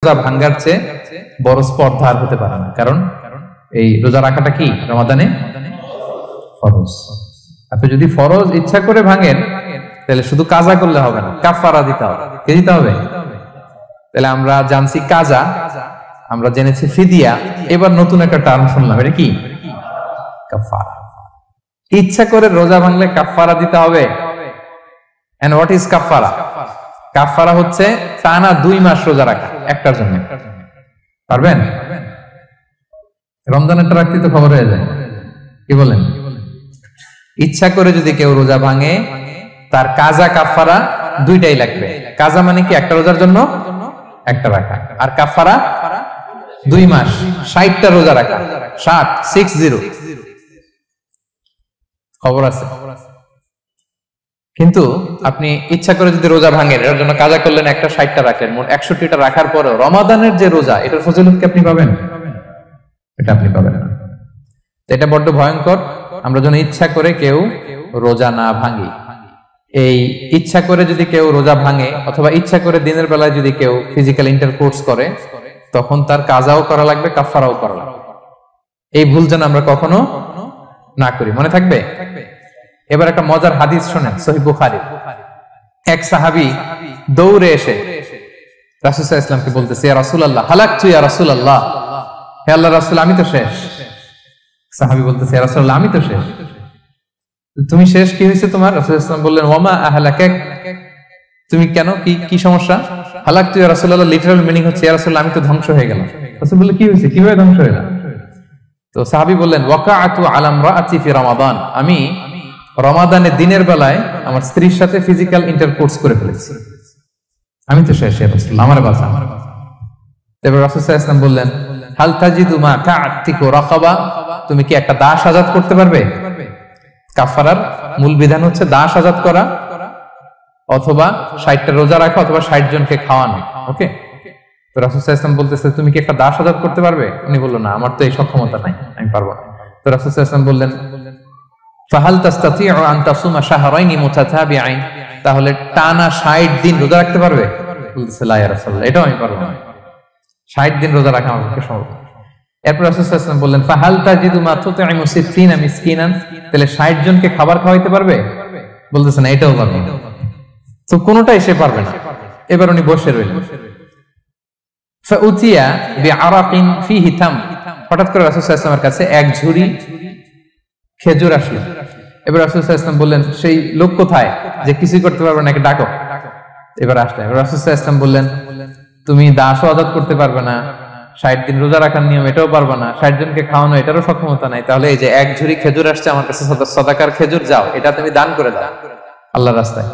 রোজা ভাঙ্গার চেয়ে বড় স্পর্ধা আর হতে পারে না। কারণ এই রোজা রাখাটা কি রমাদানে ফরজ। আপনি যদি ফরজ ইচ্ছা করে ভাঙেন তাহলে শুধু কাজা করলে হবে না, কাফারা দিতে হবে। কে দিতে হবে? তাহলে আমরা জানছি কাজা, আমরা জেনেছি ফিদিয়া, এবার নতুন একটা টার্ম শুনলাম, এটা কি? কাফারা। ইচ্ছা করে রোজা ভাঙলে কাফারা দিতে হবে। এন্ড হোয়াট ইজ কাফারা? কাফারা হচ্ছে টানা 2 মাস রোজা রাখা একটার জন্য। পারবেন? রমজানেরটা রাখতে তো খবর হয়ে যায়, কি বলেন? ইচ্ছা করে যদি কেউ রোজা ভাঙে তার কাজা কাফারা দুইটাই লাগবে। কাজা মানে কি? একটা রোজার জন্য একটা রাখা, আর কাফারা 2 মাস 60টা রোজা রাখা। 60 খবর আছে। কিন্তু আপনি ইচ্ছা করে যদি রোজা ভাঙেন, এর জন্য কাজা করলেন, একটা 60টা রাখলেন, মোট 61টা রাখার পরেও রমাদানের যে রোজা, এটার ফজিলত কি আপনি পাবেন? এটা আপনি পাবেন না। এটা বড্ড ভয়ঙ্কর। আমরা যেন ইচ্ছা করে কেউ রোজা না ভাঙি। এই ইচ্ছা করে যদি কেউ রোজা ভাঙে অথবা ইচ্ছা করে দিনের বেলায় যদি কেউ ফিজিক্যাল ইন্টারকোর্স করে, তখন তার কাজাও করা লাগবে, কাফারাও করা লাগবে। এই ভুল যেন আমরা কখনো না করি, মনে থাকবে। এবার একটা মজার হাদিস শোনেন, সহিহ বুখারী। এক সাহাবী দৌড়ে এসে রাসূল সাল্লাল্লাহু আলাইহি ওয়াসাল্লামকে বলতেছে, ইয়া রাসূলুল্লাহ হালাকতু ইয়া রাসূলুল্লাহ, হে আল্লাহর রাসূল আমি তো শেষ। সাহাবী বলতেছে, ইয়া রাসূলুল্লাহ আমি তো শেষ। তুমি শেষ, কি হয়েছে তোমার? রাসূল সাল্লাল্লাহু আলাইহি ওয়াসাল্লাম বললেন, ওয়ামা আহলাকাক, তুমি কেন, কি সমস্যা? হালাকতু ইয়া রাসূলুল্লাহ লিটারাল মিনিং হচ্ছে, ইয়া রাসূলুল্লাহ আমি তো ধ্বংস হয়ে গেলাম। রাসূল বললেন, কি হয়েছে, কিভাবে ধ্বংস হইলা? তো সাহাবী বললেন, ওয়াকাআতু আলা ইমরাআতি ফি রমাদান, আমি রমাদানের দিনের বেলায় আমার স্ত্রীর সাথে ফিজিক্যাল ইন্টারকোর্স করে ফেলেছি, আমি তো শেষ, ইয়া রাসূলুল্লাহ আমার বাঁচা। এবার রাসূল সাল্লাল্লাহু আলাইহি ওয়াসাল্লাম বললেন, হাল তাজিদু মা কা'আতিকু রাকাবা, তুমি কি একটা দাস আযাদ করতে পারবে? কাফারার মূল বিধান হচ্ছে দাস আযাদ করা অথবা 60টা রোজা রাখা অথবা 60 জনকে খাওয়ানো। ওকে, তো রাসূল সাল্লাল্লাহু আলাইহি ওয়াসাল্লাম বলতেছে, তুমি কি একটা দাস আযাদ করতে পারবে? উনি বলল, না, আমার তো এই সক্ষমতা নাই, আমি পারবো না। তো রাসূল সাল্লাল্লাহু আলাইহি ওয়াসাল্লাম বললেন, ফাহাল তাস্তাতিউ আন তাসুমা শাহরাইনি মুতাতাবিআইন, তাহলে টানা 60 দিন রোজা রাখতে পারবে? বলতেছে, লা ইয়া রাসূলুল্লাহ, এটাও আমি পারবো না, 60 দিন রোজা রাখা আমার পক্ষে সম্ভব না। এরপর রাসূল সাল্লাল্লাহু আলাইহি ওয়াসাল্লাম বললেন, ফাহাল তাজিদু মা তুতঈমু 60 মিসকিনান, তাহলে 60 জনকে খাবার খাওয়াইতে পারবে? বলতেছে, না, এটাও পারবো না। তো কোনোটাই সে পারবে না। এবার উনি বসে রইলেন। ফাউতিয়া বিআরাকিন ফিহি তাম, হঠাৎ করে রাসূল সাল্লাল্লাহু আলাইহি ওয়াসাল্লামের কাছে এক ঝুড়ি খেজুর আসলো। এবার রাসূল সাল্লাল্লাহু আলাইহি ওয়াসাল্লাম বললেন, সেই লোক কোথায় যে কিছুই করতে পারবে না, ডাকো। এবার আসলে এবার রাসূল সাল্লাল্লাহু আলাইহি ওয়াসাল্লাম বললেন, তুমি দাসও আযাদ করতে পারবে না, 60 দিন রোজা রাখার নিয়ম এটাও পারবে না, 60 জনকে খাওয়ানো এটারও সক্ষমতা নাই, তাহলে এই যে এক ঝুড়ি খেজুর আসছে আমার কাছে, সাদাকার খেজুর, যাও এটা তুমি দান করে দাও আল্লাহর রাস্তায়।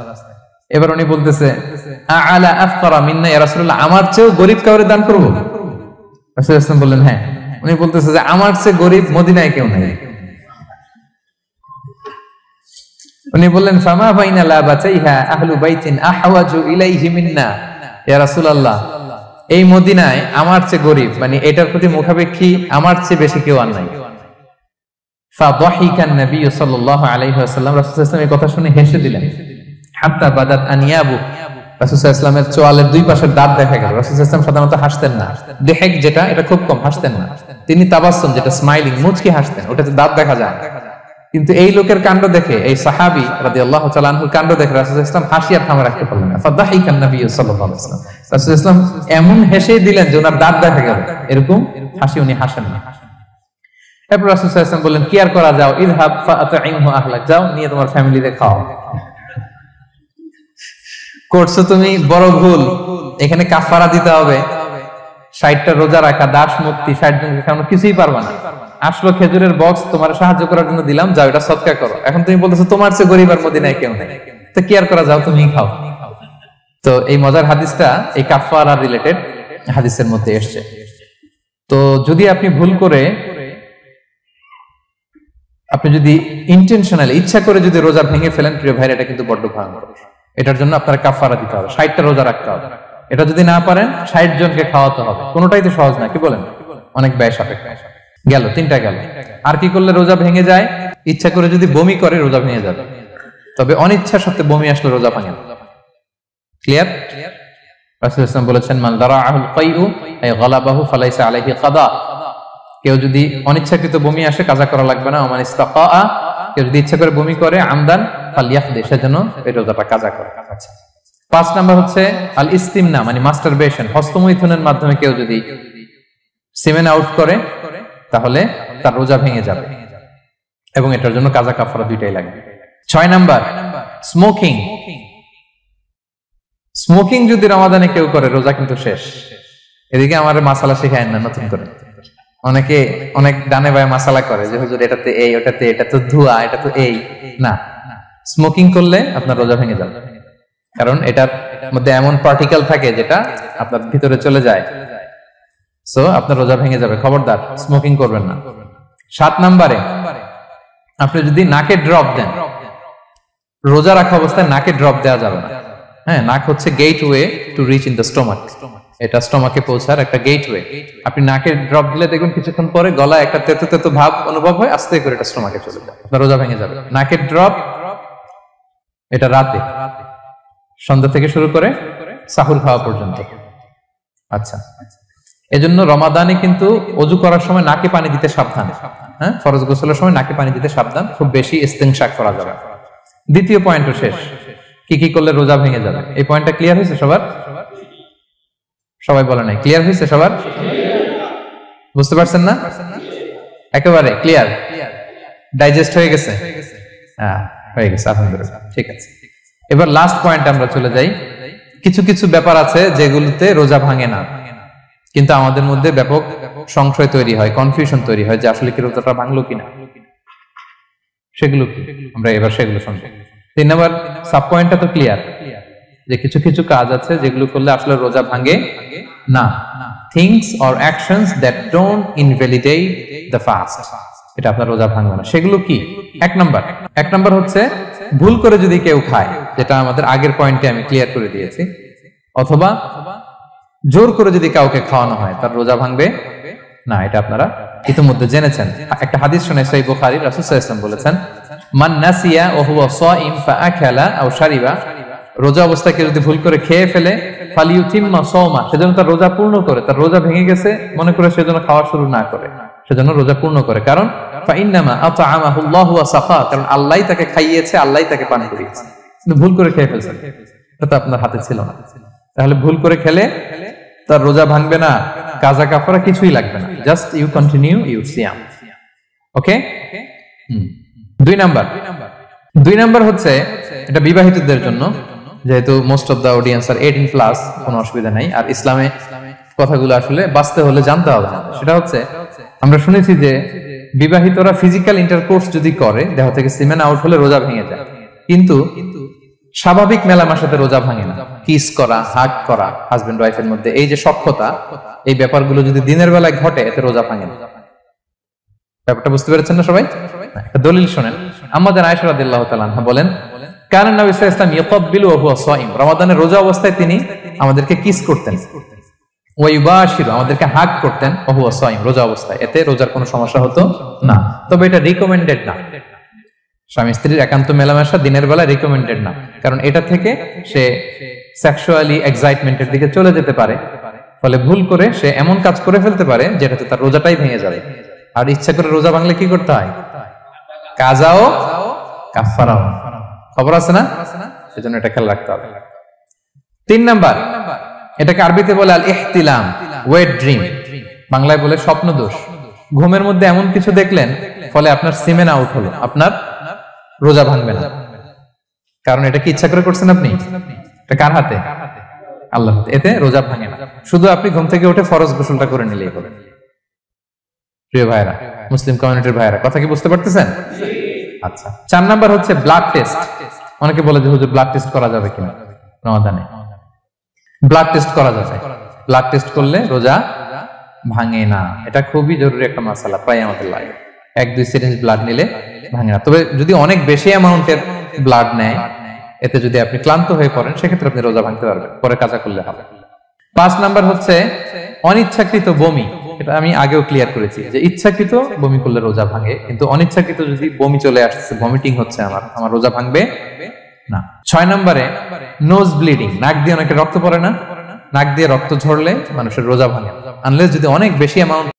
এবার উনি বলতেছে, আ'লা আফকারা মিন্না ইয়া রাসূলুল্লাহ, আমার চেয়েও গরীব কাউরে দান করব? রাসূল সাল্লাল্লাহু আলাইহি ওয়াসাল্লাম বললেন, হ্যাঁ। উনি বলতেছে যে আমার চেয়ে গরীব মদিনায় কেউ নাই। উনি বললেন, ফামা বাইনা লাবাতাইহা আহলু বাইতিন আহওয়াজু ইলাইহি মিন্না ইয়া রাসূলুল্লাহ, এই মদিনায় আমার চেয়ে গরীব, মানে এটার প্রতি মুখাপেক্ষী আমার চেয়ে বেশি কেউ আর নাই। ফাদাহিকান নবী সাল্লাল্লাহু আলাইহি ওয়াসাল্লাম, রাসূল সাল্লাল্লাহু আলাইহি ওয়াসাল্লাম এই কথা শুনে হেসে দিলেন। হাত্তা বাদাত আনিয়াবু, রাসূল সাল্লাল্লাহু আলাইহি ওয়াসাল্লামের চোয়ালের দুই পাশের দাঁত দেখা গেল। রাসূল সাল্লাল্লাহু আলাইহি ওয়াসাল্লাম সাধারণত হাসতেন না, দেহেক যেটা এটা খুব কম হাসতেন না, তিনি তাবাসসুম যেটা স্মাইলিং মুচকি হাসতেন, ওটাতে দাঁত দেখা যায়। কিন্তু এই লোকের কাণ্ড দেখে, এই সাহাবী রাদিয়াল্লাহু তাআলা আনহুর কাণ্ড দেখে রাসূল সাল্লাল্লাহু আলাইহি ওয়াসাল্লাম হাসি আর থামে রাখতে পারলেন না। ফাদাহিকান নবী সাল্লাল্লাহু আলাইহি ওয়াসাল্লাম, রাসূল সাল্লাল্লাহু আলাইহি ওয়াসাল্লাম এমন হেসে দিলেন যে ওনার দাঁত দেখা গেল, এরকম হাসি উনি হাসেন না। এরপর রাসূল সাল্লাল্লাহু আলাইহি ওয়াসাল্লাম বললেন, কি আর করা, যাও, ইযহাব ফাআতঈমহু আহলাক, যাও নিয়ে তোমার ফ্যামিলিতে খাও। করছো তুমি বড় ভুল, এখানে কাফারা দিতে হবে, 60টা রোজা রাখা, দাস মুক্তি, 60 জনকে খাওয়ানো, কিছুই পারবা না। আসলো খেজুরের বক্স, তোমার সাহায্য করার জন্য দিলাম, যাও এটা সদকা করো। এখন তুমি বলতেছো তোমার চেয়ে গরীব আর মদিনায় কেউ নেই, তো কি আর করা, যাও তুমি খাও। তো এই মজার হাদিসটা এই কাফারা রিলেটেড হাদিসের মধ্যে এসেছে। তো যদি আপনি ভুল করে, আপনি যদি ইন্টেনশনালি ইচ্ছা করে যদি রোজা ভেঙে ফেলেন, প্রিয় ভাইরা, এটা কিন্তু বড্ড ভয়ঙ্কর। এটার জন্য আপনার কাফারা দিতে হবে, 60টা রোজা রাখতে হবে। এটা যদি না পারেন 60 জনকে খাওয়াতে হবে। কোনোটাই তো সহজ না, কি বলেন? অনেক ব্যয় সাপেক্ষ। গেল 3টা গেল। আর কি করলে রোজা ভেঙে যায়? ইচ্ছা করে যদি বমি করে রোজা ভেঙে যাবে, তবে অনিচ্ছা সত্ত্বে বমি আসলে রোজা ভাঙে। ক্লিয়ার? রাসূলুল্লাহ সাল্লাল্লাহু আলাইহি ওয়াসাল্লাম বলেছেন, মান দারাআহুল কাইউ আই গালাবাহু ফালাইসা আলাইহি কাদা। কেউ যদি অনিচ্ছাকৃত বমি আসে কাজা করা লাগবে না। ওমান ইস্তাকা, কেউ যদি ইচ্ছা করে বমি করে আমদান ফালইয়াকদি, সেজন্য এই রোজাটা কাজা করে। আচ্ছা, 5 নাম্বার হচ্ছে আল ইস্তিমনা মানে মাস্টারবেশন, হস্তমৈথুনের মাধ্যমে কেউ যদি সিমেন আউট করে তাহলে তার রোজা ভেঙে যাবে এবং এটার জন্য কাজা কাফারা দুইটাই লাগবে। 6 নাম্বার স্মোকিং। স্মোকিং যদি রমাদানে কেউ করে রোজা কিন্তু শেষ। এদিকে আমার মাসালা শেখায় না নতুন করে, অনেকে অনেক ডানে বায়ে মাসালা করে যে হুজুর এটাতে এই, ওটাতে এটা তো ধোঁয়া, এটা তো এই না। স্মোকিং করলে আপনার রোজা ভেঙে যাবে, কারণ এটার মধ্যে এমন পার্টিকেল থাকে যেটা আপনার ভিতরে চলে যায়, সো আপনার রোজা ভেঙে যাবে। খবরদার স্মোকিং করবেন না। 7 নাম্বারে আপনি যদি নাকে ড্রপ দেন, রোজা রাখা অবস্থায় নাকে ড্রপ দেওয়া যাবে না। হ্যাঁ, নাক হচ্ছে gateway to reach in the stomach, এটা স্টোমাকে পৌঁছার একটা গেটওয়ে। আপনি নাকে ড্রপ দিলে দেখবেন কিছুক্ষণ পরে গলায় একটা তেতো তেতো ভাব অনুভব হয়, আস্তে করে এটা স্টোমাকে চলে যায়, আপনার রোজা ভেঙে যাবে। নাকের ড্রপ এটা রাতে সন্ধ্যা থেকে শুরু করে সাহুর খাওয়া পর্যন্ত। আচ্ছা, এজন্য রমাদানে কিন্তু ওযু করার সময় নাকে পানি দিতে সাবধান। হ্যাঁ, ফরজ গোসলের সময় নাকে পানি দিতে সাবধান, খুব বেশি ইস্তেনশাক করা যাবে। দ্বিতীয় পয়েন্টও শেষ, কি কি করলে রোজা ভেঙে যাবে। এই পয়েন্টটা ক্লিয়ার হয়েছে সবার? সবাই বলে নাই, ক্লিয়ার হয়েছে সবার? বুঝতে পারছেন না? একেবারে ক্লিয়ার, ডাইজেস্ট হয়ে গেছে? হ্যাঁ, হয়ে গেছে, আলহামদুলিল্লাহ। ঠিক আছে, এবার লাস্ট পয়েন্ট আমরা চলে যাই। কিছু কিছু ব্যাপার আছে যেগুলোতে রোজা ভাঙে না, কিন্তু আমাদের মধ্যে ব্যাপক সংশয় তৈরি হয়, কনফিউশন তৈরি হয় যে আসলে কি রোজাটা ভাঙলো কিনা। সেগুলো কি আমরা এবার সেগুলো শুনবো। 3 নাম্বার সাব পয়েন্টটা তো ক্লিয়ার যে কিছু কিছু কাজ আছে যেগুলো করলে আসলে রোজা ভাঙে না। Things or actions that don't invalidate the fast, এটা আপনার রোজা ভাঙবে না। সেগুলো কি? 1 নাম্বার হচ্ছে ভুল করে যদি কেউ খায়, যেটা আমাদের আগের পয়েন্টে আমি ক্লিয়ার করে দিয়েছি, অথবা জোর করে যদি কাউকে খাওয়ানো হয় তার রোজা ভাঙবে না, এটা আপনারা ইতিমধ্যে জেনেছেন। একটা হাদিস শুনে সহিহ বুখারী, রাসূল সাল্লাল্লাহু আলাইহি ওয়াসাল্লাম বলেছেন, মান নাসিয়া ওয়া হুয়া সাইম ফাআকালা আও শারিবা, রোজা অবস্থায় কেউ যদি ভুল করে খেয়ে ফেলে, ফালিউতিম্মা সাওমা, সেজন্য তার রোজা পূর্ণ করে। তার রোজা ভেঙে গেছে মনে করে সেজন্য খাওয়া শুরু না করে, সেজন্য রোজা পূর্ণ করে। কারণ ফাইন্নামা আতআমাহুল্লাহু ওয়া সাখা, কারণ আল্লাহই তাকে খাইয়েছে, আল্লাহই তাকে পান করিয়েছে। কিন্তু ভুল করে খেয়ে ফেলছে, এটা তো আপনার হাতে ছিল না। তাহলে ভুল করে খেলে তার রোজা ভাঙবে না, কাজা কাফারা কিছুই লাগবে না, জাস্ট ইউ কন্টিনিউ ইউর সিয়াম। ওকে। 2 নাম্বার হচ্ছে এটা বিবাহিতদের জন্য, যেহেতু most of the audience are 18+, কোনো অসুবিধা নাই। আর ইসলামে কথাগুলো আসলে বাঁচতে হলে জানতে হবে। সেটা হচ্ছে আমরা শুনেছি যে বিবাহিতরা ফিজিক্যাল ইন্টারকোর্স যদি করে, দেহ থেকে সিমেন আউট হলে রোজা ভেঙে যায়, কিন্তু স্বাভাবিক মেলামেশাতে রোজা ভাঙে না। কিস করা, হাগ করা হাজবেন্ড ওয়াইফের মধ্যে, এই যে সখ্যতা, এই ব্যাপারগুলো যদি দিনের বেলায় ঘটে এতে রোজা ভাঙে না। ব্যাপারটা বুঝতে পেরেছেন না সবাই? একটা দলিল শুনেন। আমাদের আয়েশা রাদিয়াল্লাহু তাআলা আনহা বলেন, কানা নবী সাল্লাল্লাহু আলাইহি ওয়াসাল্লাম ইয়াকাব্বিলু ওয়া হুয়া সাইম, রমাদানের রোজা অবস্থায় তিনি আমাদেরকে কিস করতেন, ওয়া ইউবাশিরু, আমাদেরকে হাগ করতেন, ওয়া হুয়া সাইম, রোজা অবস্থায়। এতে রোজার কোনো সমস্যা হতো না, তবে এটা রিকমেন্ডেড না। স্বামী স্ত্রীর একান্ত মেলামেশা দিনের বেলা রিকমেন্ডেড না, কারণ এটা থেকে সে সেক্সুয়ালি এক্সাইটমেন্টের দিকে চলে যেতে পারে, ফলে ভুল করে সে এমন কাজ করে ফেলতে পারে যেটাতে তার রোজাটাই ভেঙে যাবে। আর ইচ্ছা করে রোজা ভাঙলে কি করতে হয়? কাজাও কাফারাও, খবর আছে না? সেজন্য এটা খেয়াল রাখতে হবে। 3 নাম্বার, এটাকে আরবিতে বলে আল ইহতিলাম, ওয়েট ড্রিম, বাংলায় বলে স্বপ্ন দোষ। ঘুমের মধ্যে এমন কিছু দেখলেন ফলে আপনার সিমেন আউট হলো, আপনার রোজা ভাঙবে না, কারণ এটা কি ইচ্ছা করে করছেন আপনি? এটা কার হাতে? আল্লাহর হাতে। এতে রোজা ভাঙে না, শুধু আপনি ঘুম থেকে উঠে ফরজ গোসলটা করে নিলেই হবে। প্রিয় ভাইরা, মুসলিম কমিউনিটির ভাইরা, কথা কি বুঝতে পারতেছেন? আচ্ছা, 4 নাম্বার হচ্ছে ব্লাড টেস্ট। অনেকে বলে যে হুজুর ব্লাড টেস্ট করা যাবে কিনা রমাদানে? ব্লাড টেস্ট করা যাবে। ব্লাড টেস্ট করলে রোজা ভাঙে না, এটা খুবই জরুরি একটা মাসালা, প্রায় আমাদের লাগে। 1-2 সিরিঞ্জ ব্লাড নিলে ভাঙে না। তবে যদি অনেক বেশি অ্যামাউন্টের ব্লাড নেয়, এতে যদি আপনি ক্লান্ত হয়ে পড়েন, সেক্ষেত্রে আপনি রোজা ভাঙতে পারবেন, পরে কাজা করলে হবে। 5 নাম্বার হচ্ছে অনিচ্ছাকৃত বমি। এটা আমি আগেও ক্লিয়ার করেছি যে ইচ্ছাকৃত বমি করলে রোজা ভাঙে, কিন্তু অনিচ্ছাকৃত যদি বমি চলে আসছে, ভমিটিং হচ্ছে, আমার রোজা ভাঙবে না। 6 নম্বরে নোজ ব্লিডিং, নাক দিয়ে অনেকে রক্ত পড়ে না, নাক দিয়ে রক্ত ঝরলে মানুষের রোজা ভাঙে, আনলেস যদি অনেক বেশি অ্যামাউন্ট